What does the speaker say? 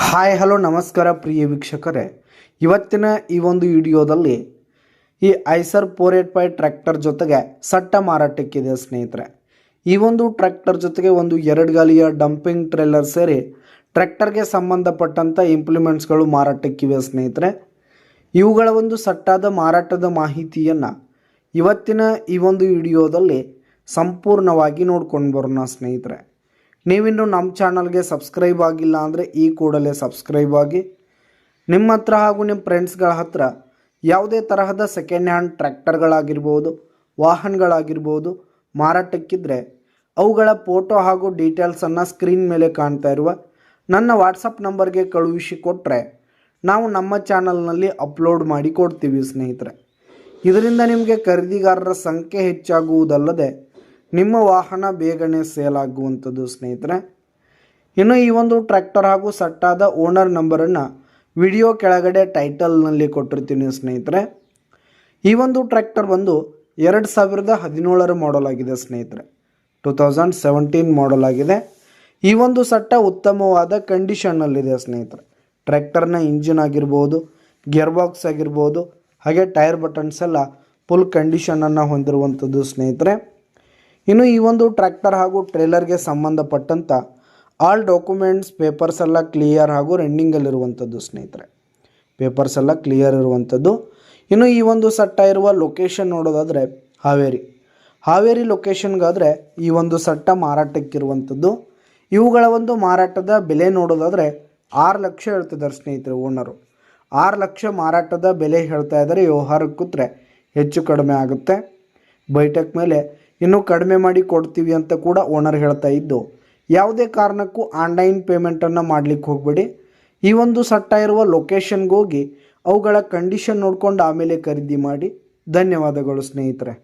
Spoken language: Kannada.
ಹಾಯ್ ಹಲೋ ನಮಸ್ಕಾರ ಪ್ರಿಯ ವೀಕ್ಷಕರೇ, ಇವತ್ತಿನ ಈ ಒಂದು ವಿಡಿಯೋದಲ್ಲಿ ಈ ಐಸರ್ 485 ಟ್ರ್ಯಾಕ್ಟರ್ ಜೊತೆಗೆ ಸಟ್ಟ ಮಾರಾಟಕ್ಕಿದೆ ಸ್ನೇಹಿತರೆ. ಈ ಒಂದು ಟ್ರ್ಯಾಕ್ಟರ್ ಜೊತೆಗೆ ಒಂದು 2 ಗಾಲಿಯ ಡಂಪಿಂಗ್ ಟ್ರೇಲರ್ ಸೇರಿ ಟ್ರ್ಯಾಕ್ಟರ್ಗೆ ಸಂಬಂಧಪಟ್ಟಂಥ ಇಂಪ್ಲಿಮೆಂಟ್ಸ್ಗಳು ಮಾರಾಟಕ್ಕಿವೆ ಸ್ನೇಹಿತರೆ. ಇವುಗಳ ಒಂದು ಸಟ್ಟಾದ ಮಾರಾಟದ ಮಾಹಿತಿಯನ್ನು ಇವತ್ತಿನ ಈ ಒಂದು ವಿಡಿಯೋದಲ್ಲಿ ಸಂಪೂರ್ಣವಾಗಿ ನೋಡ್ಕೊಂಡು ಬರೋಣ ಸ್ನೇಹಿತರೆ. ನೀವಿನ್ನು ನಮ್ಮ ಚಾನಲ್ಗೆ ಸಬ್ಸ್ಕ್ರೈಬ್ ಆಗಿಲ್ಲ ಅಂದರೆ ಈ ಕೂಡಲೇ ಸಬ್ಸ್ಕ್ರೈಬ್ ಆಗಿ. ನಿಮ್ಮ ಹತ್ರ ಹಾಗೂ ನಿಮ್ಮ ಫ್ರೆಂಡ್ಸ್ಗಳ ಹತ್ರ ಯಾವುದೇ ತರಹದ ಸೆಕೆಂಡ್ ಹ್ಯಾಂಡ್ ಟ್ರ್ಯಾಕ್ಟರ್ಗಳಾಗಿರ್ಬೋದು, ವಾಹನಗಳಾಗಿರ್ಬೋದು ಮಾರಾಟಕ್ಕಿದ್ರೆ ಅವುಗಳ ಫೋಟೋ ಹಾಗೂ ಡೀಟೇಲ್ಸನ್ನು ಸ್ಕ್ರೀನ್ ಮೇಲೆ ಕಾಣ್ತಾ ಇರುವ ನನ್ನ ವಾಟ್ಸಪ್ ನಂಬರ್ಗೆ ಕಳುಹಿಸಿ ಕೊಟ್ಟರೆ ನಾವು ನಮ್ಮ ಚಾನಲ್ನಲ್ಲಿ ಅಪ್ಲೋಡ್ ಮಾಡಿ ಕೊಡ್ತೀವಿ ಸ್ನೇಹಿತರೆ. ಇದರಿಂದ ನಿಮಗೆ ಖರೀದಿಗಾರರ ಸಂಖ್ಯೆ ಹೆಚ್ಚಾಗುವುದಲ್ಲದೆ ನಿಮ್ಮ ವಾಹನ ಬೇಗನೆ ಸೇಲ್ ಆಗುವಂಥದ್ದು ಸ್ನೇಹಿತರೆ. ಇನ್ನು ಈ ಒಂದು ಟ್ರ್ಯಾಕ್ಟರ್ ಹಾಗೂ ಸಟ್ಟಾದ ಓನರ್ ನಂಬರನ್ನು ವಿಡಿಯೋ ಕೆಳಗಡೆ ಟೈಟಲ್ನಲ್ಲಿ ಕೊಟ್ಟಿರ್ತೀನಿ ಸ್ನೇಹಿತರೆ. ಈ ಒಂದು ಟ್ರ್ಯಾಕ್ಟರ್ ಬಂದು 2017 ಮಾಡಲ್ ಆಗಿದೆ ಸ್ನೇಹಿತರೆ. 2017 ಮಾಡಲ್ ಆಗಿದೆ. ಈ ಒಂದು ಸಟ್ಟ ಉತ್ತಮವಾದ ಕಂಡೀಷನ್ನಲ್ಲಿದೆ ಸ್ನೇಹಿತರೆ. ಟ್ರ್ಯಾಕ್ಟರ್ನ ಇಂಜಿನ್ ಆಗಿರ್ಬೋದು, ಗೇರ್ ಬಾಕ್ಸ್ ಆಗಿರ್ಬೋದು, ಹಾಗೆ ಟೈರ್ ಬಟನ್ಸ್ ಎಲ್ಲ ಫುಲ್ ಕಂಡೀಷನನ್ನು ಹೊಂದಿರುವಂಥದ್ದು ಸ್ನೇಹಿತರೆ. ಇನ್ನು ಈ ಒಂದು ಟ್ರ್ಯಾಕ್ಟರ್ ಹಾಗೂ ಟ್ರೇಲರ್ಗೆ ಸಂಬಂಧಪಟ್ಟಂಥ ಆಲ್ ಡಾಕ್ಯುಮೆಂಟ್ಸ್ ಪೇಪರ್ಸ್ ಎಲ್ಲ ಕ್ಲಿಯರ್ ಹಾಗೂ ರನ್ನಿಂಗಲ್ಲಿರುವಂಥದ್ದು ಸ್ನೇಹಿತರೆ. ಪೇಪರ್ಸ್ ಎಲ್ಲ ಕ್ಲಿಯರ್ ಇರುವಂಥದ್ದು. ಇನ್ನು ಈ ಒಂದು ಸಟ್ಟ ಇರುವ ಲೊಕೇಶನ್ ನೋಡೋದಾದರೆ ಹಾವೇರಿ ಲೊಕೇಶನ್ಗಾದರೆ ಈ ಒಂದು ಸಟ್ಟ ಮಾರಾಟಕ್ಕಿರುವಂಥದ್ದು. ಇವುಗಳ ಒಂದು ಮಾರಾಟದ ಬೆಲೆ ನೋಡೋದಾದರೆ 6 ಲಕ್ಷ ಹೇಳ್ತಿದ್ದಾರೆ ಸ್ನೇಹಿತರೆ ಓನರು. 6 ಲಕ್ಷ ಮಾರಾಟದ ಬೆಲೆ ಹೇಳ್ತಾ ಇದ್ದಾರೆ. ವ್ಯವಹಾರಕ್ಕೆ ಕೂತ್ರೆ ಹೆಚ್ಚು ಕಡಿಮೆ ಆಗುತ್ತೆ. ಬೈಟೆಕ್ ಮೇಲೆ ಇನ್ನೂ ಕಡಿಮೆ ಮಾಡಿ ಕೊಡ್ತೀವಿ ಅಂತ ಕೂಡ ಓನರ್ ಹೇಳ್ತಾ ಇದ್ದು, ಯಾವುದೇ ಕಾರಣಕ್ಕೂ ಆನ್ಲೈನ್ ಪೇಮೆಂಟನ್ನು ಮಾಡಲಿಕ್ಕೆ ಹೋಗಬೇಡಿ. ಈ ಒಂದು ಸಟ್ಟ ಇರುವ ಲೊಕೇಶನ್ಗೆ ಹೋಗಿ ಅವುಗಳ ಕಂಡೀಷನ್ ನೋಡ್ಕೊಂಡು ಆಮೇಲೆ ಖರೀದಿ ಮಾಡಿ. ಧನ್ಯವಾದಗಳು ಸ್ನೇಹಿತರೆ.